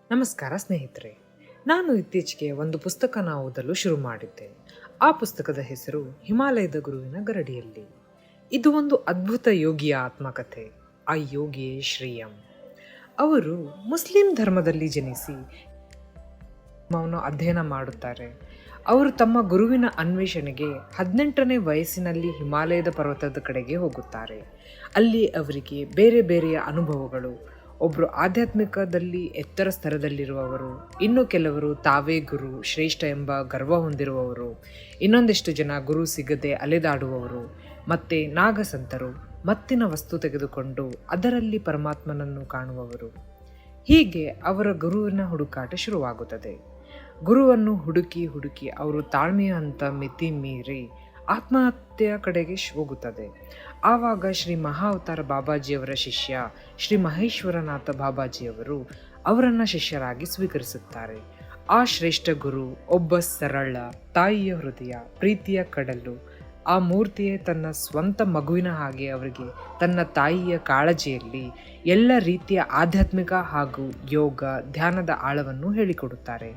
ನಮಸ್ಕಾರ ಸ್ನೇಹಿತರೆ. ನಾನು ಇತ್ತೀಚೆಗೆ ಒಂದು ಪುಸ್ತಕನ ಓದಲು ಶುರು ಮಾಡಿದ್ದೆ. ಆ ಪುಸ್ತಕದ ಹೆಸರು ಹಿಮಾಲಯದ ಗುರುವಿನ ಗರಡಿಯಲ್ಲಿ. ಇದು ಒಂದು ಅದ್ಭುತ ಯೋಗಿಯ ಆತ್ಮಕಥೆ. ಆ ಯೋಗಿಯೇ ಶ್ರೀ ಎಂ. ಅವರು ಮುಸ್ಲಿಂ ಧರ್ಮದಲ್ಲಿ ಜನಿಸಿ ಧರ್ಮವನ್ನು ಅಧ್ಯಯನ ಮಾಡುತ್ತಾರೆ. ಅವರು ತಮ್ಮ ಗುರುವಿನ ಅನ್ವೇಷಣೆಗೆ 18ನೇ ವಯಸ್ಸಿನಲ್ಲಿ ಹಿಮಾಲಯದ ಪರ್ವತದ ಕಡೆಗೆ ಹೋಗುತ್ತಾರೆ. ಅಲ್ಲಿ ಅವರಿಗೆ ಬೇರೆ ಬೇರೆಯ ಅನುಭವಗಳು. ಒಬ್ಬರು ಆಧ್ಯಾತ್ಮಿಕದಲ್ಲಿ ಎತ್ತರ ಸ್ತರದಲ್ಲಿರುವವರು, ಇನ್ನು ಕೆಲವರು ತಾವೇ ಗುರು ಶ್ರೇಷ್ಠ ಎಂಬ ಗರ್ವ ಹೊಂದಿರುವವರು, ಇನ್ನೊಂದಿಷ್ಟು ಜನ ಗುರು ಸಿಗದೆ ಅಲೆದಾಡುವವರು, ಮತ್ತೆ ನಾಗಸಂತರು ಮತ್ತಿನ ವಸ್ತು ತೆಗೆದುಕೊಂಡು ಅದರಲ್ಲಿ ಪರಮಾತ್ಮನನ್ನು ಕಾಣುವವರು. ಹೀಗೆ ಅವರ ಗುರುವಿನ ಹುಡುಕಾಟ ಶುರುವಾಗುತ್ತದೆ. ಗುರುವನ್ನು ಹುಡುಕಿ ಅವರು ತಾಳ್ಮೆಯ ಹಂತ ಮಿತಿ ಮೀರಿ ಆತ್ಮಹತ್ಯೆಯ ಕಡೆಗೆ ಹೋಗುತ್ತದೆ. ಆವಾಗ ಶ್ರೀ ಮಹಾವತಾರ ಬಾಬಾಜಿಯವರ ಶಿಷ್ಯ ಶ್ರೀ ಮಹೇಶ್ವರನಾಥ ಬಾಬಾಜಿಯವರು ಅವರನ್ನು ಶಿಷ್ಯರಾಗಿ ಸ್ವೀಕರಿಸುತ್ತಾರೆ. ಆ ಶ್ರೇಷ್ಠ ಗುರು ಒಬ್ಬ ಸರಳ ತಾಯಿಯ ಹೃದಯ, ಪ್ರೀತಿಯ ಕಡಲು. ಆ ಮೂರ್ತಿಯೇ ತನ್ನ ಸ್ವಂತ ಮಗುವಿನ ಹಾಗೆ ಅವರಿಗೆ ತನ್ನ ತಾಯಿಯ ಕಾಳಜಿಯಲ್ಲಿ ಎಲ್ಲ ರೀತಿಯ ಆಧ್ಯಾತ್ಮಿಕ ಹಾಗೂ ಯೋಗ ಧ್ಯಾನದ ಆಳವನ್ನು ಹೇಳಿಕೊಡುತ್ತಾರೆ.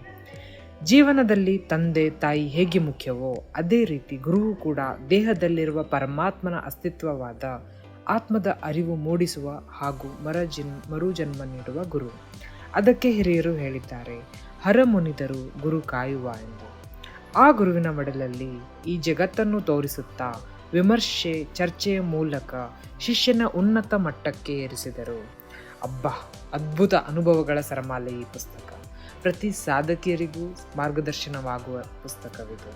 ಜೀವನದಲ್ಲಿ ತಂದೆ ತಾಯಿ ಹೇಗೆ ಮುಖ್ಯವೋ ಅದೇ ರೀತಿ ಗುರುವು ಕೂಡ ದೇಹದಲ್ಲಿರುವ ಪರಮಾತ್ಮನ ಅಸ್ತಿತ್ವವಾದ ಆತ್ಮದ ಅರಿವು ಮೂಡಿಸುವ ಹಾಗೂ ಮರುಜನ್ಮ ನೀಡುವ ಗುರು. ಅದಕ್ಕೆ ಹಿರಿಯರು ಹೇಳಿದ್ದಾರೆ, ಹರಮುನಿದರು ಗುರು ಕಾಯುವ ಎಂದು. ಆ ಗುರುವಿನ ಮಡಲಲ್ಲಿ ಈ ಜಗತ್ತನ್ನು ತೋರಿಸುತ್ತಾ ವಿಮರ್ಶೆ ಚರ್ಚೆಯ ಮೂಲಕ ಶಿಷ್ಯನ ಉನ್ನತ ಮಟ್ಟಕ್ಕೆ ಏರಿಸಿದರು. ಅದ್ಭುತ ಅನುಭವಗಳ ಸರಮಾಲೆ ಈ ಪುಸ್ತಕ. ಪ್ರತಿ ಸಾಧಕಿಯರಿಗೂ ಮಾರ್ಗದರ್ಶನವಾಗುವ ಪುಸ್ತಕವಿದು.